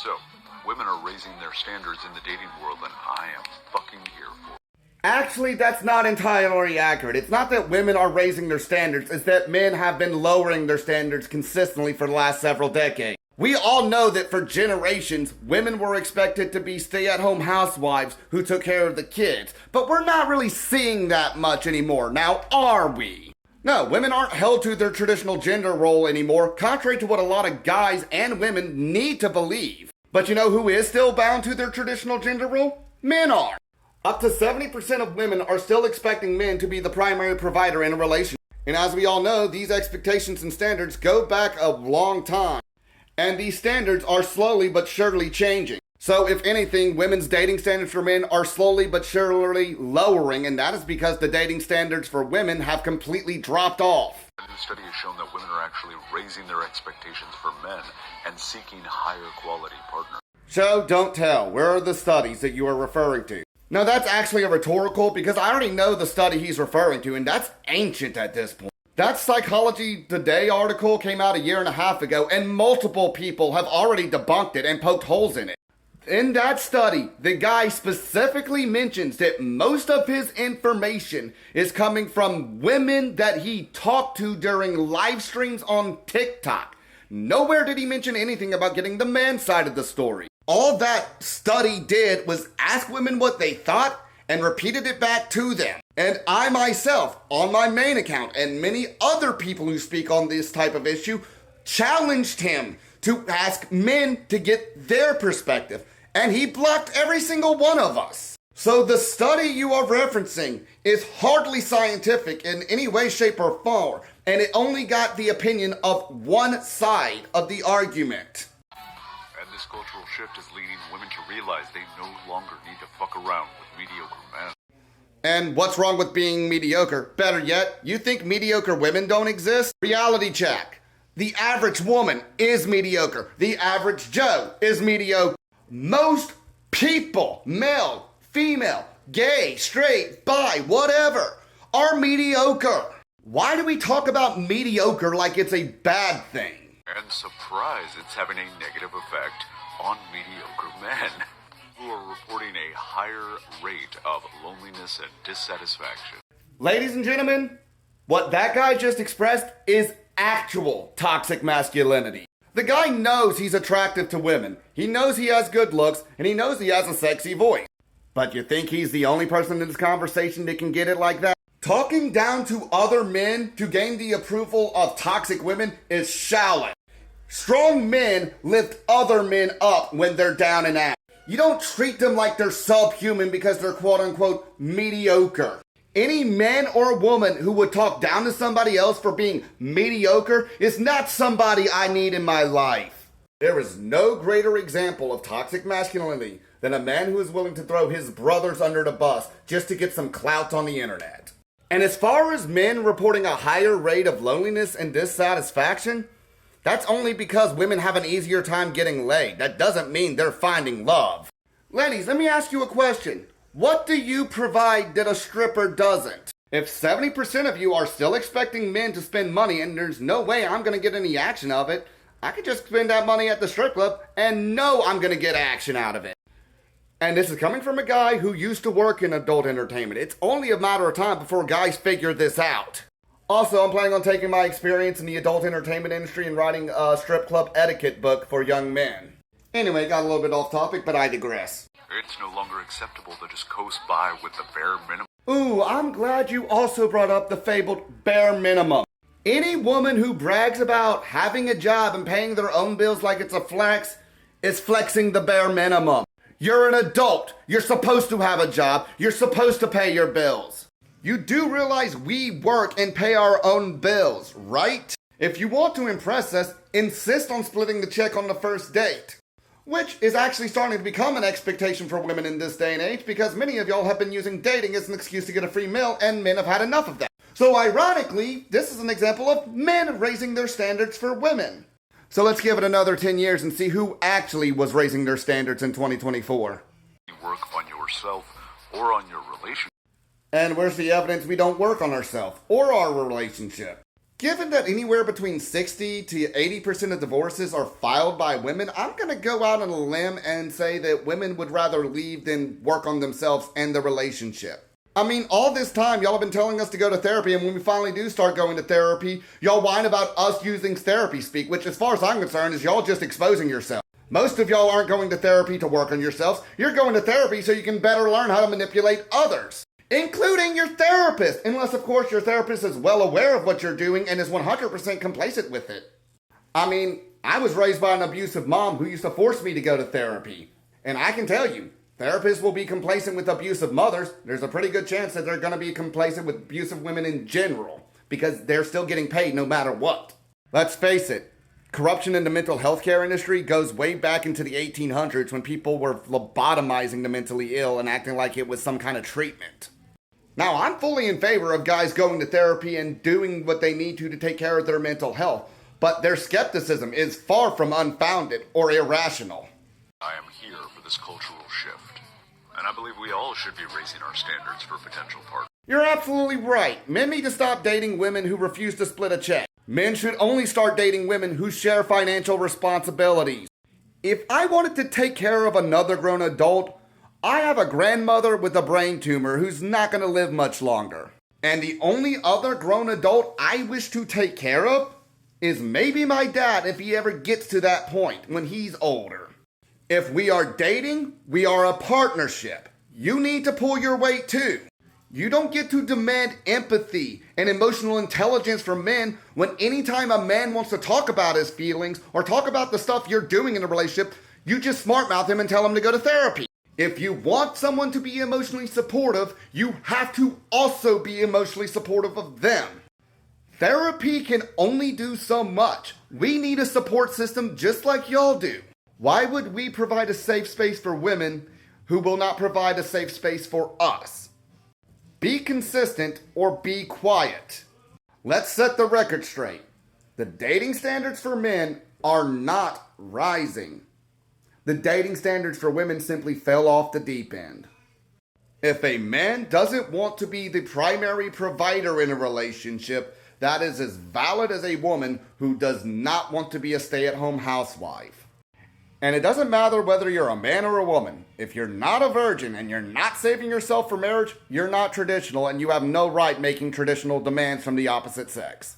So, women are raising their standards in the dating world, and I am fucking here for it. Actually, that's not entirely accurate. It's not that women are raising their standards, it's that men have been lowering their standards consistently for the last several decades. We all know that for generations, women were expected to be stay-at-home housewives who took care of the kids, but we're not really seeing that much anymore, now are we? No, women aren't held to their traditional gender role anymore, contrary to what a lot of guys and women need to believe. But you know who is still bound to their traditional gender role? Men are. Up to 70% of women are still expecting men to be the primary provider in a relationship. And as we all know, these expectations and standards go back a long time. And these standards are slowly but surely changing. So if anything, women's dating standards for men are slowly but surely lowering, and that is because the dating standards for women have completely dropped off. A new study has shown that women are actually raising their expectations for men and seeking higher quality partners. Show, don't tell. Where are the studies that you are referring to? No, that's actually a rhetorical because I already know the study he's referring to, and that's ancient at this point. That Psychology Today article came out a year and a half ago, and multiple people have already debunked it and poked holes in it. In that study, the guy specifically mentions that most of his information is coming from women that he talked to during live streams on TikTok. Nowhere did he mention anything about getting the man side of the story. All that study did was ask women what they thought and repeated it back to them. And I myself, on my main account, and many other people who speak on this type of issue, challenged him to ask men to get their perspective. And he blocked every single one of us. So the study you are referencing is hardly scientific in any way, shape, or form. And it only got the opinion of one side of the argument. And this cultural shift is leading women to realize they no longer need to fuck around with mediocre men. And what's wrong with being mediocre? Better yet, you think mediocre women don't exist? Reality check. The average woman is mediocre. The average Joe is mediocre. Most people, male, female, gay, straight, bi, whatever, are mediocre. Why do we talk about mediocre like it's a bad thing? And surprise, it's having a negative effect on mediocre men, who are reporting a higher rate of loneliness and dissatisfaction. Ladies and gentlemen, what that guy just expressed is actual toxic masculinity. The guy knows he's attractive to women. He knows he has good looks, and he knows he has a sexy voice. But you think he's the only person in this conversation that can get it like that? Talking down to other men to gain the approval of toxic women is shallow. Strong men lift other men up when they're down and out. You don't treat them like they're subhuman because they're quote-unquote mediocre. Any man or woman who would talk down to somebody else for being mediocre is not somebody I need in my life. There is no greater example of toxic masculinity than a man who is willing to throw his brothers under the bus just to get some clout on the internet. And as far as men reporting a higher rate of loneliness and dissatisfaction, that's only because women have an easier time getting laid. That doesn't mean they're finding love. Ladies, let me ask you a question. What do you provide that a stripper doesn't? If 70% of you are still expecting men to spend money and there's no way I'm going to get any action of it, I could just spend that money at the strip club and know I'm going to get action out of it. And this is coming from a guy who used to work in adult entertainment. It's only a matter of time before guys figure this out. Also, I'm planning on taking my experience in the adult entertainment industry and writing a strip club etiquette book for young men. Anyway, got a little bit off topic, but I digress. It's no longer acceptable to just coast by with the bare minimum. Ooh, I'm glad you also brought up the fabled bare minimum. Any woman who brags about having a job and paying their own bills like it's a flex is flexing the bare minimum. You're an adult. You're supposed to have a job. You're supposed to pay your bills. You do realize we work and pay our own bills, right? If you want to impress us, insist on splitting the check on the first date. Which is actually starting to become an expectation for women in this day and age because many of y'all have been using dating as an excuse to get a free meal and men have had enough of that. So ironically, this is an example of men raising their standards for women. So let's give it another 10 years and see who actually was raising their standards in 2024. You work on yourself or on your relationship. And where's the evidence we don't work on ourselves or our relationship? Given that anywhere between 60 to 80% of divorces are filed by women, I'm going to go out on a limb and say that women would rather leave than work on themselves and the relationship. I mean, all this time, y'all have been telling us to go to therapy, and when we finally do start going to therapy, y'all whine about us using therapy speak, which as far as I'm concerned is y'all just exposing yourself. Most of y'all aren't going to therapy to work on yourselves. You're going to therapy so you can better learn how to manipulate others, including your therapist, unless of course your therapist is well aware of what you're doing and is 100% complacent with it. I mean, I was raised by an abusive mom who used to force me to go to therapy, and I can tell you, therapists will be complacent with abusive mothers. There's a pretty good chance that they're going to be complacent with abusive women in general, because they're still getting paid no matter what. Let's face it, corruption in the mental health care industry goes way back into the 1800s when people were lobotomizing the mentally ill and acting like it was some kind of treatment. Now, I'm fully in favor of guys going to therapy and doing what they need to take care of their mental health, but their skepticism is far from unfounded or irrational. I am here for this cultural shift, and I believe we all should be raising our standards for potential partners. You're absolutely right. Men need to stop dating women who refuse to split a check. Men should only start dating women who share financial responsibilities. If I wanted to take care of another grown adult, I have a grandmother with a brain tumor who's not going to live much longer. And the only other grown adult I wish to take care of is maybe my dad if he ever gets to that point when he's older. If we are dating, we are a partnership. You need to pull your weight too. You don't get to demand empathy and emotional intelligence from men when anytime a man wants to talk about his feelings or talk about the stuff you're doing in a relationship, you just smart mouth him and tell him to go to therapy. If you want someone to be emotionally supportive, you have to also be emotionally supportive of them. Therapy can only do so much. We need a support system just like y'all do. Why would we provide a safe space for women who will not provide a safe space for us? Be consistent or be quiet. Let's set the record straight. The dating standards for men are not rising. The dating standards for women simply fell off the deep end. If a man doesn't want to be the primary provider in a relationship, that is as valid as a woman who does not want to be a stay-at-home housewife. And it doesn't matter whether you're a man or a woman. If you're not a virgin and you're not saving yourself for marriage, you're not traditional and you have no right making traditional demands from the opposite sex.